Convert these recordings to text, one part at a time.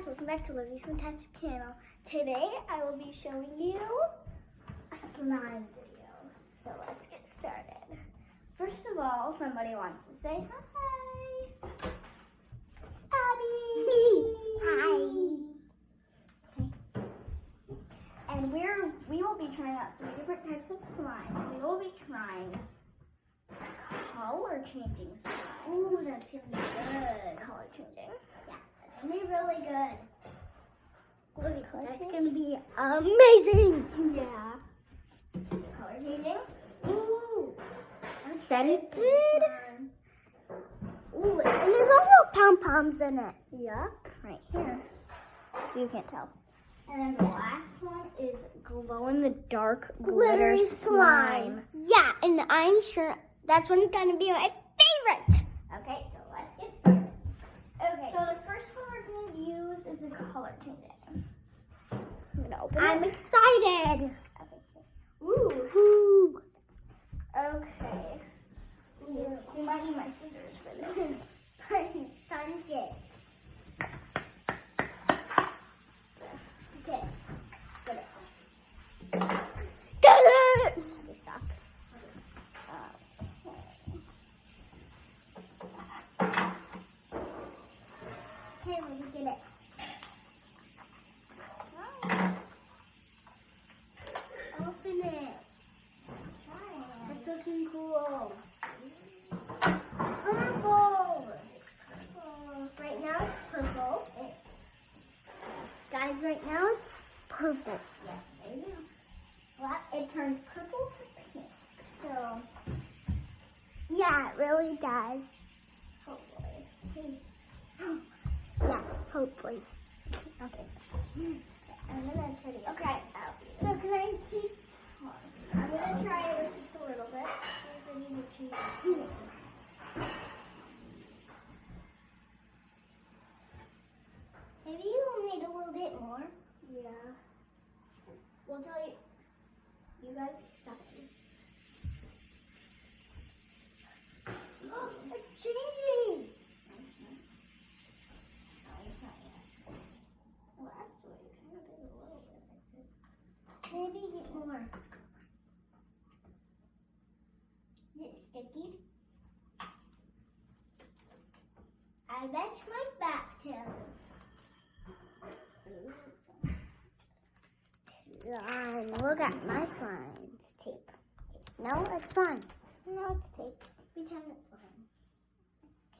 guys, welcome back to Livie's Fantastic Channel. Today I will be showing you a slime video. So let's get started. First of all, somebody wants to say hi. Abby. Hi. Okay. And we will be trying out 3 different types of slime. We will be trying color changing slime. Ooh, that's gonna be good. Color changing. Yeah, that's gonna be really good. That's gonna be amazing. Yeah. Color changing. Ooh. Scented. Ooh, and there's also pom-poms in it. Yup. Right here. So you can't tell. And then the last one is glow-in-the-dark glitter slime. Yeah, and I'm sure that's one's gonna be my favorite. Okay, so let's get started. Okay, so the first one we're gonna use is the color changing. I'm excited. Okay. Ooh. Okay. Ooh, you might need my scissors for this. Sponge it. Okay. Get it. Get it! Okay, stop. Okay, let me get it. Open it. That's looking cool. Purple. Right now it's purple. Guys, right now it's purple. Yes, I know. Well, it turns purple to pink. So, yeah, it really does. Hopefully. Yeah, hopefully. Okay. I'm gonna try to. Okay. So can I keep? I'm gonna try it with just a little bit. See if I need to change. Maybe you'll need a little bit more. Yeah. We'll tell you. You guys stop it. Oh, it's changing. Well, actually, it kind of is a little bit. Maybe get more. Is it sticky? I bet my back tells. Slime. Look at my slime. It's tape. No, it's slime. No, it's tape. Pretend it's slime.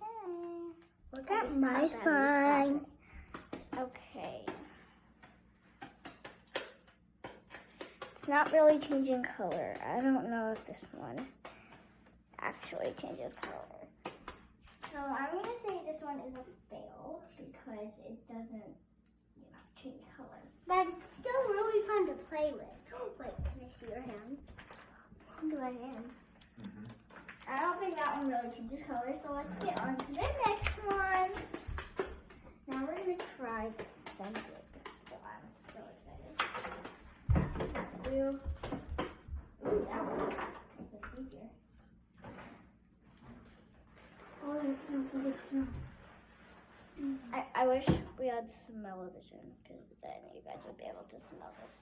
Okay. Look at my slime. Okay. It's not really changing color. I don't know if this one actually changes color. So I'm going to say this one is a fail because it doesn't, change color. But it's still really fun to play with. Wait, can I see your hands? Look at my hands. I don't think that one really changes color, so let's get on to the next one. Now we're going to try the scented. So I'm so excited. Ooh, that one. That's easier. Oh, that smells so good. I wish we had smell-o-vision, because then you guys would be able to smell this.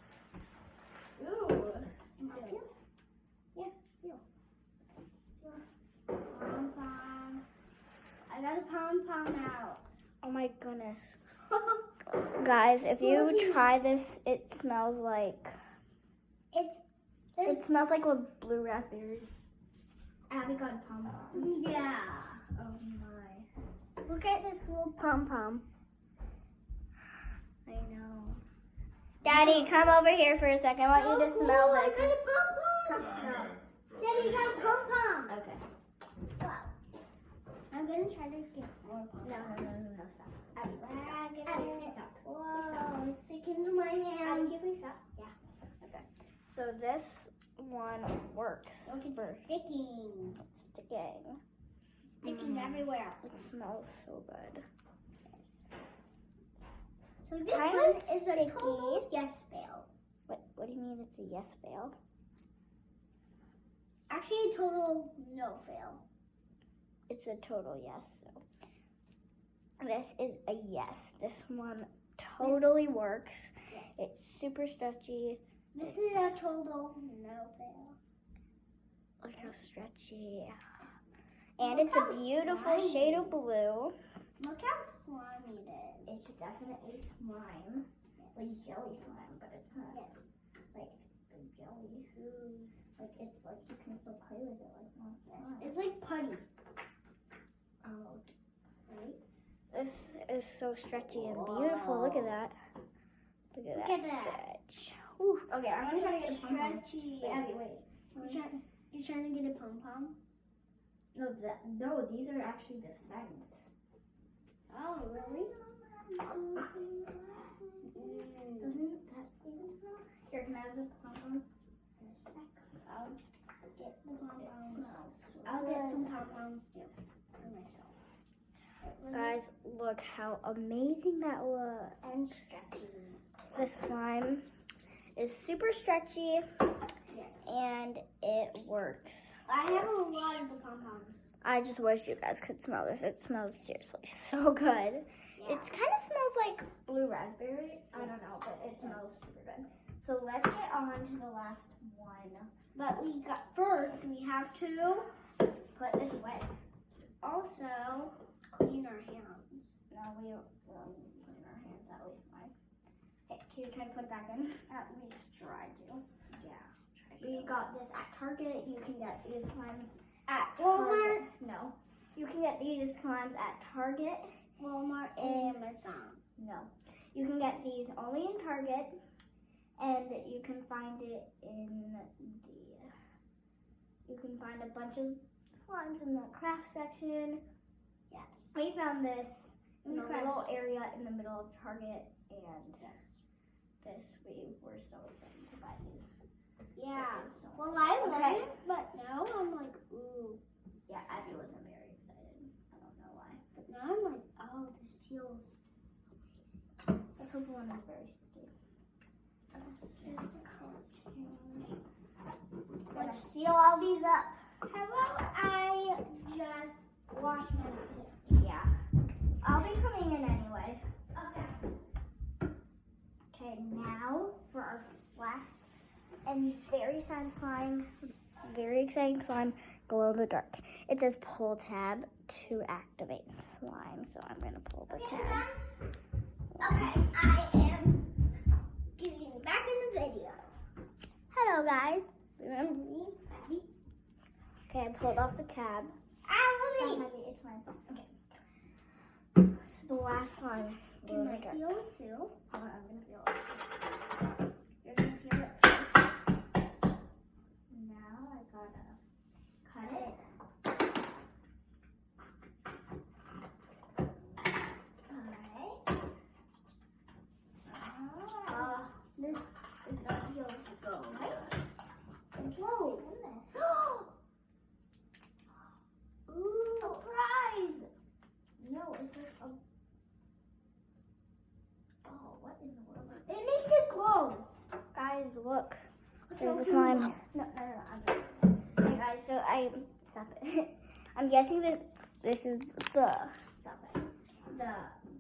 Ooh. Feel? Yeah, feel. Pom-pom. I got a pom-pom out. Oh my goodness. Guys, if you try this, it smells like... It smells like a blue raspberry. Abby got a pom-pom. Yeah. Oh my. Look at this little pom-pom. I know. Daddy, come over here for a second. I want you to smell this. I got a pom-pom. Come smell. Daddy, you got a pom-pom. Okay. Wow. I'm going to try to get more pom-pom. No, stop. Abby, stop. Whoa, it's sticking to my hand. Abby, please stop. Yeah. Okay. So this one works. Look, it's sticking. It's sticking. Sticking everywhere. It smells so good. Yes. So this one is a total yes fail. What do you mean it's a yes fail? Actually, a total no fail. It's a total yes. So this is a yes. This one totally works. Yes. It's super stretchy. This is a total no fail. Look how stretchy. And it's a beautiful shade of blue. Look how slimy it is. It's definitely slime. It's like jelly slime, but it's not like the jelly. Like it's like you can still play with it like not slime. It's like putty. Oh, right. This is so stretchy and beautiful. Look at that. Look at that stretch. Ooh. Okay, I'm gonna try to get a pom pom. Stretchy. Wait, Abby, wait. You're trying to get a pom pom? No, these are actually the scents. Oh, really? Doesn't that even smell? Here, can I have the pom-poms? I'll get the pom-poms. So I'll get some pom-poms too for myself. Guys, look how amazing that looks. And stretchy. The slime is super stretchy. Yes. And it works. I have a lot of the pom-poms. I just wish you guys could smell this. It smells seriously so good. Yeah. It kind of smells like blue raspberry. I don't know, but it smells super good. So let's get on to the last one. But first we have to put this away. Also, clean our hands. No, we don't need to clean our hands, at least mine. Hey, can you try to put it back in? At least try to. Yeah. We got this at Target. You can get these slimes at Walmart. No. You can get these slimes at Target. Walmart and Amazon. No. You can get these only in Target. And you can find it in you can find a bunch of slimes in the craft section. Yes. We found this in a little area in the middle of Target, and we were so excited to buy these. Yeah. So well, I wasn't, but now I'm like, ooh. Yeah, Abby wasn't very excited. I don't know why. But now I'm like, oh, this feels amazing. The purple one is very sticky. Let's seal all these up. How about I just wash my hands? Yeah. I'll be coming in anyway. Okay. Okay, now for our last and very satisfying, very exciting slime, glow in the dark. It says pull tab to activate slime, so I'm gonna pull the tab. Okay, I am getting back in the video. Hello guys. Remember me, Abby? Okay, I pulled off the tab. Abby! It's fine. Okay. This is the last one. Can I feel it too? Hold on, I'm gonna feel it. You're gonna feel it first. Now I gotta cut it. Alright. This is gonna feel so good. Whoa! Ooh, surprise! No, it's like a... Oh, what in the world? It makes it glow. Guys, look. There's the slime. No. Okay, guys, so stop it. I'm guessing this is the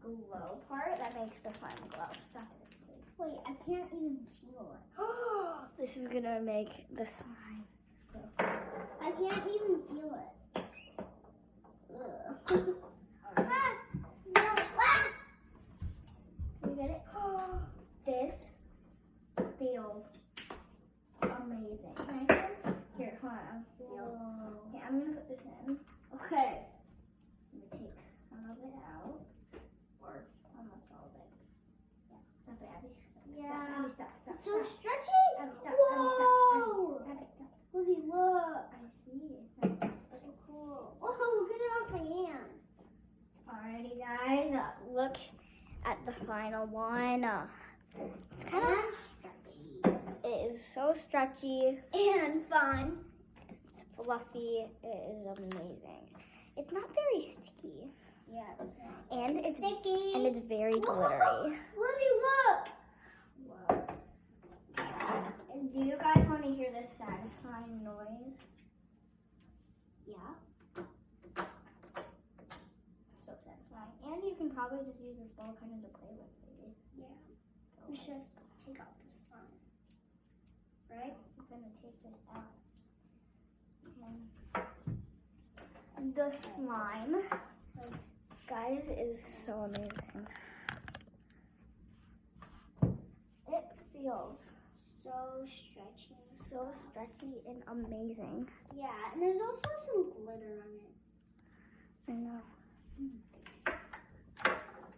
glow part that makes the slime glow. Stop it, please. Wait, I can't even feel it. This is gonna make the slime glow. I can't even feel it. Ugh. Right. You get it? This feels amazing. Can I feel? Here, hold on. Okay, I'm gonna put this in. Okay. I'm gonna take some of it out. Or almost all of it. Yeah. Stop it, Abby. Yeah. Stop. So stretchy? Abby, stop. Whoa! Abby, stop. Livie, look. I see. So cool. Oh, get it off my hands. Alrighty, guys. Look at the final one. It's kind of stretchy. It is so stretchy And fun. It's fluffy. It is amazing. It's not very sticky. Yeah, And it's sticky. And it's very glittery. Livie, look. Whoa. And do you guys want to hear this satisfying noise? Yeah. So satisfying. And you can probably just use this ball kind of to play with, baby. Yeah. Let's just take out the slime. Right? I'm gonna take this out. Okay. The slime, guys, is so amazing. It feels so stretchy and amazing. Yeah, and there's also some glitter on it. I know.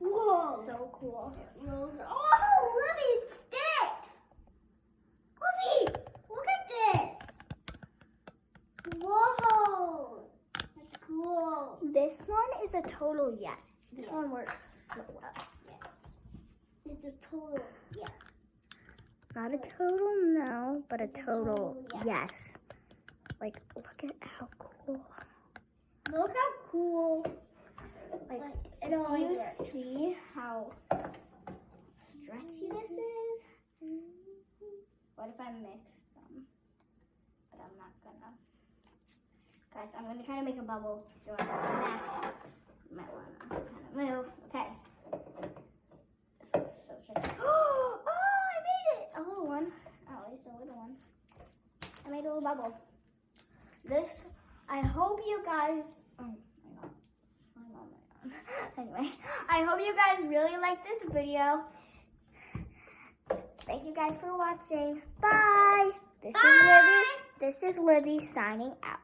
Whoa! So cool. It rolls. Oh, Livie, it sticks! Livie, look at this! Whoa! That's cool. This one is a total yes. This Yes. one works so well. Yes. It's a total yes. Not a total no, but a It's a total total yes. yes. Like, look at how cool. Look how cool. Like, it always do you works. see how stretchy this is? What if I mix them? But I'm not gonna. Guys, I'm gonna try to make a bubble. Do you want to see that? You might wanna kind of move. Okay. This is so tricky. Oh, I made it! A little one. At least a little one. I made a little bubble. This, I hope you guys. Oh my god. Slime on my arm. Anyway, I hope you guys really like this video. Thank you guys for watching. Bye. This is Livie signing out.